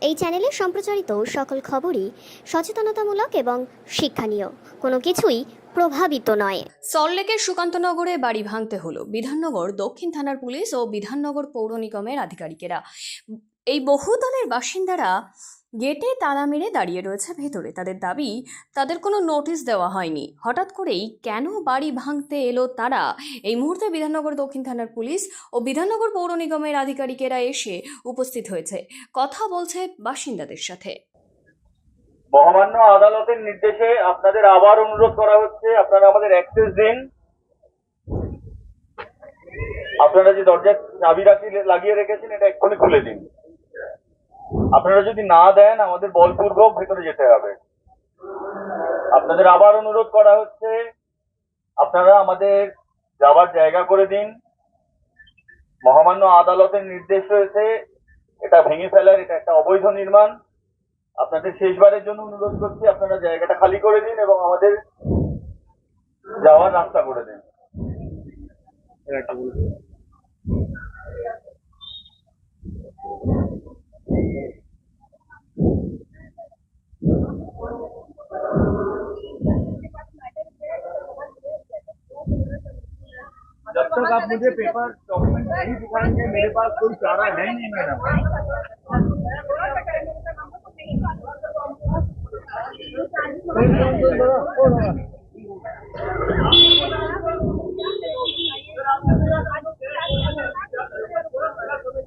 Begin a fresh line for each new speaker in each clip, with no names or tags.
এই চ্যানেলে সম্প্রচারিত সকল খবরই সচেতনতামূলক এবং শিক্ষণীয়, কোনো কিছুই প্রভাবিত নয়।
সল্টলেকের সুকান্তনগরে বাড়ি ভাঙতে হলো। বিধাননগর দক্ষিণ থানার পুলিশ ও বিধাননগর পৌর নিগমের আধিকারিকেরা। এই বহুতলের বাসিন্দারা গেটে তালা মেরে দাঁড়িয়ে রয়েছে ভেতরে। তাদের দাবি, তাদের কোনো নোটিশ দেওয়া হয়নি। হঠাৎ করেই কেন বাড়ি ভাঙতে এলো তারা? এই মুহূর্তে বিধাননগর দক্ষিণ থানার পুলিশ ও বিধাননগর পৌর নিগমের আধিকারিকেরা এসে উপস্থিত হয়েছে, কথা বলছে বাসিন্দাদের সাথে।
মহামান্য আদালতের নির্দেশে আপনাদের আবার অনুরোধ করা হচ্ছে, আপনারা আমাদের অ্যাক্সেস দিন। আপনারা যে দরজার চাবি লাগিয়ে রেখেছেন এটা এক্ষুনি খুলে দিন। আপনারা যদি না দেন আমাদের বলপূর্বক ভেতরে যেতে হবে। আপনাদের আবার অনুরোধ করা হচ্ছে, আপনারা আমাদের যাবার জায়গা করে দিন। মহামান্য আদালতের নির্দেশ রয়েছে, এটা ভেঙে ফেলার, এটা একটা অবৈধ নির্মাণ। আপনাদের শেষবারের জন্য অনুরোধ করছি, আপনারা জায়গাটা খালি করে দিন এবং আমাদের যাওয়ার রাস্তা করে দিন। जब तक आप मुझे पेपर डॉक्यूमेंट नहीं दिखाएंगे मेरे पास कोई चारा है ही नहीं मैडम।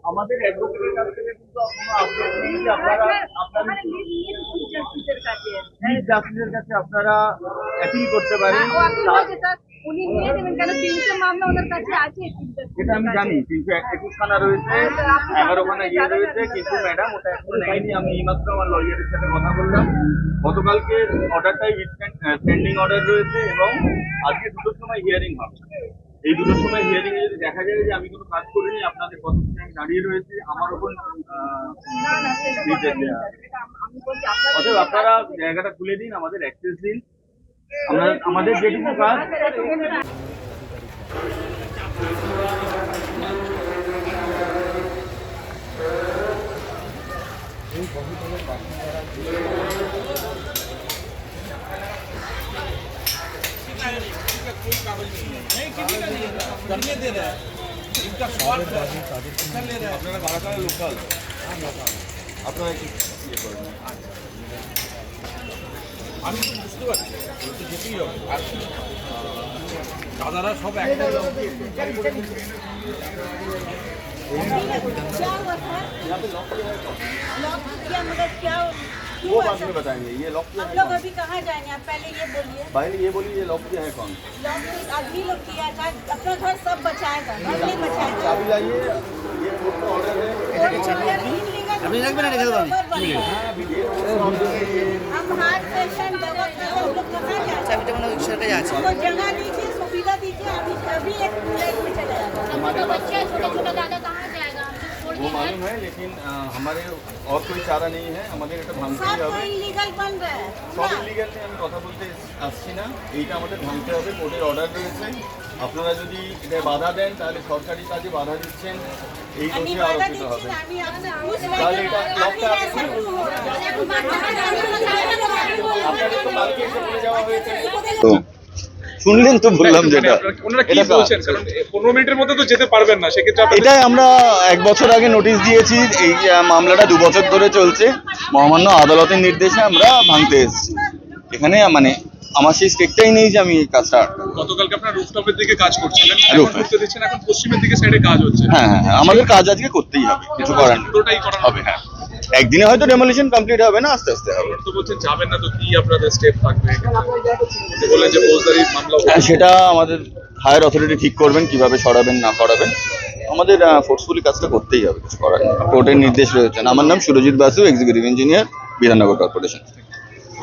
আমাদের অ্যাডভোকেটের কাছ থেকে কিন্তু কোনো আপডেট নেই যে আপনারা চিফ জাস্টিসের কাছে আপনারা অ্যাপিল করতে পারেন। এটা আমি জানি, 321 খানা রয়েছে, 11 খানা ইয়ে রয়েছে, কিন্তু ম্যাডাম ওটা এখন নেয়নি। আমি এইমাত্র আমার লয়ারের সাথে কথা বললাম, গতকালকে অর্ডারটাই পেন্ডিং অর্ডার রয়েছে এবং আজকে 2টোর সময় হিয়ারিং হবে। এই 2টোর সময় হিয়ারিং এ যদি দেখা যায় যে আমি কোনো কাজ করিনি, আপনাদের কতক্ষণ আমি দাঁড়িয়ে রয়েছি, আমার ওপর অতএব আপনারা জায়গাটা খুলে দিন, আমাদের অ্যাক্সেস দিন, আমাদের যেটুকু কাজ। আপনারা বারাকার লোকাল, আপনারা কি ইয়ে করেন? আমি তো বুঝতে পারছি যেতেই হবে, আর দাদারা সব একটা वो बाद में बताएंगे। ये लॉक किया है?
लोग अभी कहाँ जाएंगे? आप पहले ये बोलिए।
भाई ने ये बोलिए ये लॉक किया है कौन?
लॉक आदमी लोग किया था, अपना घर सब बचाएगा, घर नहीं बचाएगा।
चाबी लाइए, ये कोर्ट का ऑर्डर है।
अभी रख भी नहीं रखा हम हार्ट पेशेंट दवा हम लोग कहाँ जाएंगे? चाबी तो मतलब सर का जांच को जगह दीजिए, सुविधा दीजिए। अभी एक फ्लैट में चले जाएगा। हमारे बच्चे छोटा-छोटा दादा कहाँ जाएगा?
वो मालूम है, लेकिन हमारे और कोई चारा नहीं है। আমাদের এটা ভাঙতে হবে।
सब इलीगल बन रहा है।
সব ইলিগাল নিয়ে আমি কথা বলতে আসছি না, এইটা আমাদের ভাঙতে হবে। কোর্টের অর্ডার রয়েছে, আপনারা যদি এটা বাধা দেন তাহলে সরকারি কাজে বাধা দিচ্ছেন, এই দোষে আরোপিত হবে। তাহলে এটা লকটা আপনাদের তো কালকে এসে বলে যাওয়া হয়েছে।
শুনলেন তো, বললাম যেটা
ওনারা কি বলছেন, কারণ 15 মিনিটের মধ্যে তো যেতে পারবেন না, সেক্ষেত্রে
এটাই আমরা 1 বছর আগে নোটিশ দিয়েছি। এই মামলাটা 2 বছর ধরে চলছে। মহামান্য আদালতের নির্দেশে আমরা ভাঙতে এসেছি। এখানে মানে আমার সেই স্টেকটাই নেই যে আমি এই কাজটা আটকাবো।
গতকালকে আপনারা রুফটপের দিকে কাজ করছিলেন,
রুফে
করতে দিচ্ছেন, এখন পশ্চিমের দিকে সাইডে কাজ হচ্ছে।
হ্যাঁ হ্যাঁ, আমাদের কাজ আজকে করতেই হবে, কিছু করার নেই।
পুরোটাই করা
হবে। হ্যাঁ, একদিনে হয়তো ডেমোলিশন কমপ্লিট হবে না, আস্তে আস্তে হবে।
তো বলছেন যাবেন না, তো কি আপনাদের স্টেপ থাকবে? বললেন যে ফৌজদারি মামলা।
হ্যাঁ, সেটা আমাদের হায়ার অথরিটি ঠিক করবেন কিভাবে সরাবেন না সরাবেন। আমাদের ফোর্সফুলি কাজটা করতেই হবে, কিছু করার নেই। কোর্টের নির্দেশ রয়েছে। আমার নাম Surajit Basu, executive engineer, Bidhannagar corporation.